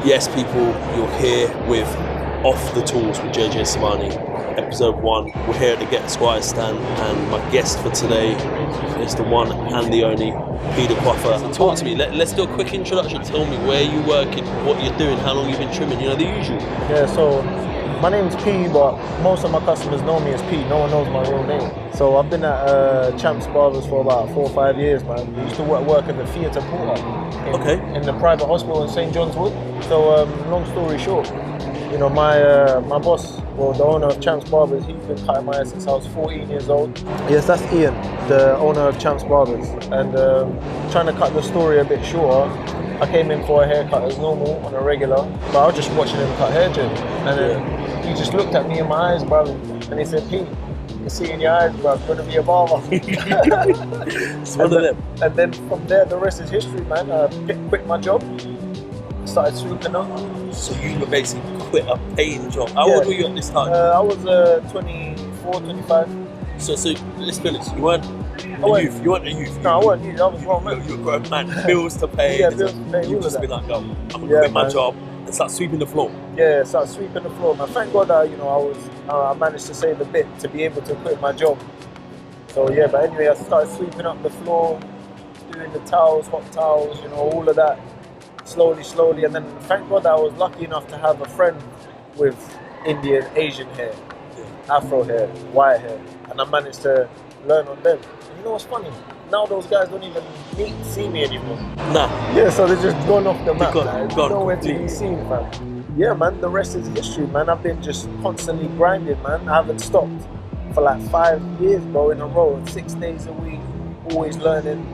Yes, people, you're here with Off The Tools with JJ Savani, episode 1. We're here at the getsquire stand, and my guest for today is the one and the only Pthacoiffeur. Talk to me, let's do a quick introduction. Tell me where you're working, what you're doing, how long you've been trimming, the usual. Yeah, so my name's P, but most of my customers know me as P. No one knows my real name. So I've been at Champs Barbers for about 4 or 5 years, man. I used to work as a theatre porter in the private hospital in St. John's Wood. So long story short, you know, my boss, well, the owner of Champs Barbers, he's been cutting my hair since I was 14 years old. Yes, that's Ian, the owner of Champs Barbers. And trying to cut the story a bit shorter, I came in for a haircut as normal on a regular, but I was just watching him cut hair, Jim. And then he just looked at me in my eyes, bro, and he said, "Pete, you can see in your eyes, bro, I'm gonna be a barber." It's one of them. And then from there, the rest is history, man. I quit my job, started sweeping up. So you basically quit a paying job. How old were you at this time? I was 24, 25. So let's be honest, you weren't a youth. You weren't a youth. No, I wasn't youth. I was grown man. You were a grown man, bills to pay. Yeah, bills to pay. You've just been like, yo, I'm gonna quit my job and start sweeping the floor. Yeah, started sweeping the floor. Man, thank God that I managed to save a bit to be able to quit my job. So yeah, but anyway, I started sweeping up the floor, doing the towels, hot towels, all of that, slowly, and then thank God that I was lucky enough to have a friend with Indian, Asian hair, Afro hair, white hair, and I managed to learn on them. And you know what's funny? Now those guys don't even see me anymore. Nah. Yeah, so they're just gone off the map. Gone nowhere to be seen, man. Yeah, man, the rest is history, man. I've been just constantly grinding, man. I haven't stopped for like 5 years, bro, in a row, 6 days a week, always learning,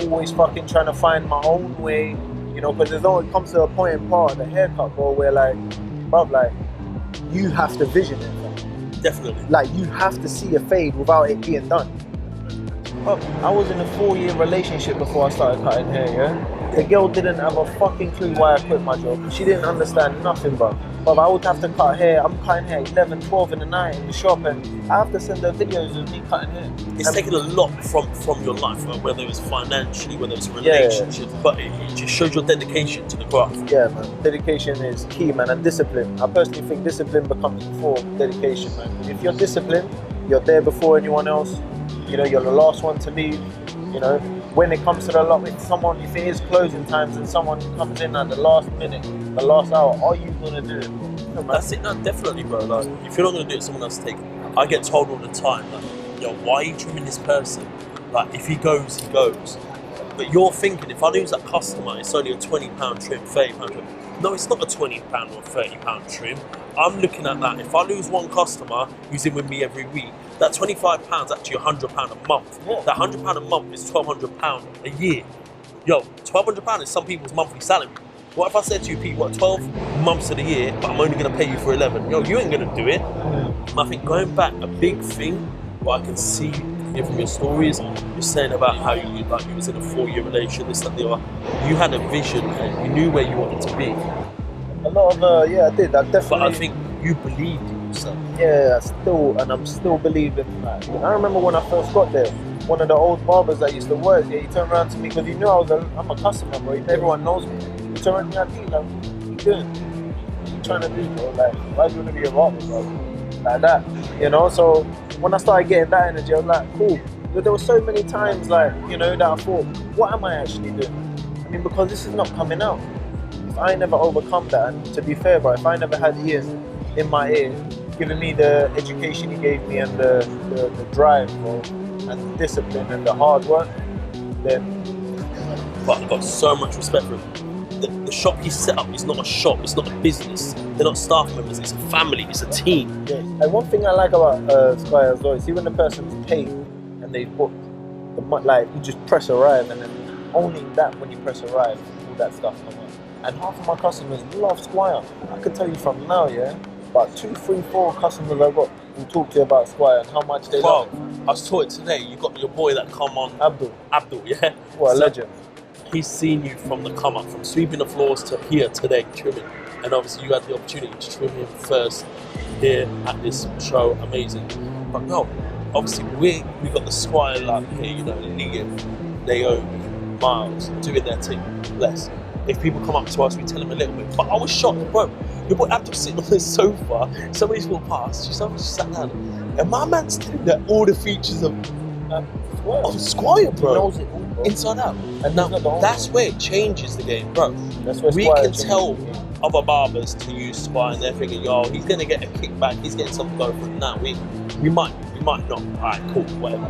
always fucking trying to find my own way, because it comes to a point in part of the haircut, bro, where you have to vision it, man. Definitely. Like, you have to see a fade without it being done. I was in a 4-year relationship before I started cutting hair, yeah? The girl didn't have a fucking clue why I quit my job. She didn't understand nothing, bro. But I would have to cut hair. I'm cutting hair 11, 12 in the night in the shop, and I have to send her videos of me cutting hair. It's taken a lot from your life, whether it was financially, whether it was relationships, but it just shows your dedication to the craft. Yeah, man. Dedication is key, man, and discipline. I personally think discipline becomes before dedication, man. If you're disciplined, you're there before anyone else. You're the last one to leave. When it comes to the lot, if it is closing times and someone comes in at the last minute, the last hour, are you gonna do it? That's it, no, definitely, bro. Like, if you're not gonna do it, someone else take it. I get told all the time, like, yo, why are you trimming this person? Like, if he goes, he goes. But you're thinking, if I lose that customer, it's only a £20 trim, £30 trim. No, it's not a £20 or £30 trim. I'm looking at that. If I lose one customer who's in with me every week, that £25 is actually £100 a month. Yeah. That £100 a month is £1,200 a year. Yo, £1,200 is some people's monthly salary. What if I said to you, Pete, 12 months of the year, but I'm only going to pay you for 11? Yo, you ain't going to do it. And I think going back, a big thing, what I can see here from your stories, you're saying about how you was in a 4-year relationship, this, that, the other. You had a vision and you knew where you wanted to be. A lot of, I did. I definitely. But I think you believed in yourself. Yeah, I'm still believing that. I remember when I first got there, one of the old barbers that used to work there, he turned around to me because he knew I'm a customer, bro. Everyone knows me. He turned around to me like, what are you doing? What are you trying to do, bro? Like, why do you want to be a barber, bro? Like that, So when I started getting that energy, I was like, cool. But there were so many times, that I thought, what am I actually doing? I mean, because this is not coming out. If I never overcome that, and to be fair, bro, if I never had ears in my ear, giving me the education he gave me and the drive, bro, and the discipline and the hard work, then. But I've got so much respect for him. The shop he set up is not a shop, it's not a business. They're not staff members, it's a family, it's a team. Yeah. And one thing I like about Squire as well is see when the person's paid and they've booked, you just press arrive, and then owning that when you press arrive, all that stuff comes up. And half of my customers love Squire. I can tell you from now, about 2, 3, 4 customers I've got who talk to you about Squire and how much they love it. I was taught it today. You got your boy that come on, Abdul, yeah. What a legend. He's seen you from the come up, from sweeping the floors to here today, trimming. And obviously you had the opportunity to trim him first here at this show, amazing. But no, obviously we got the Squire like here, Liam, Naomi, Miles, doing their thing, bless. if people come up to us, we tell them a little bit. But I was shocked, bro. Your boy Abdul's sitting on the sofa, somebody's walked past, just sat down, and my man's telling that all the features of Squire, bro. He knows it all, bro. Inside out. And now that's where it changes the game, bro. That's where We Squire can changes tell the game. other barbers to use Squire and they're thinking, yo, he's gonna get a kickback, he's getting something going for him. Now we might not. Alright, cool, whatever.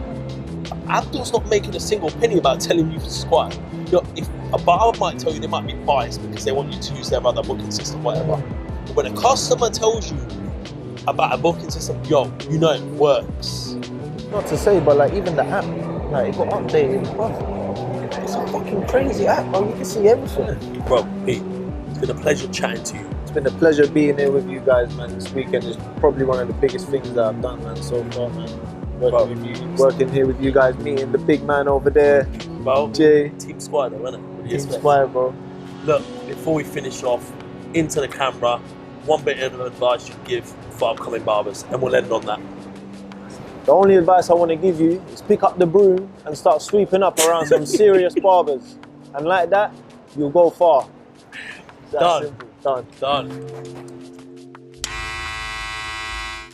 Abdul's not making a single penny about telling you to Squire. You know, if a barber might tell you, they might be biased because they want you to use their other booking system, whatever. But when a customer tells you about a booking system, yo, you know it works. Not to say, but like even the app, like it got updated. Bro. It's a fucking crazy app, bro. You can see everything. Bro, Pete, it's been a pleasure chatting to you. It's been a pleasure being here with you guys, man. This weekend is probably one of the biggest things that I've done, man, so far, man. Working here with you guys, meeting the big man over there, Bro, Jay. Team Squire though, isn't it? Team Squire, bro. Look, before we finish off, into the camera, one bit of advice you'd give for upcoming barbers, and we'll end on that. The only advice I want to give you is pick up the broom and start sweeping up around some serious barbers. And like that, you'll go far. That's Done. simple. Done. Done.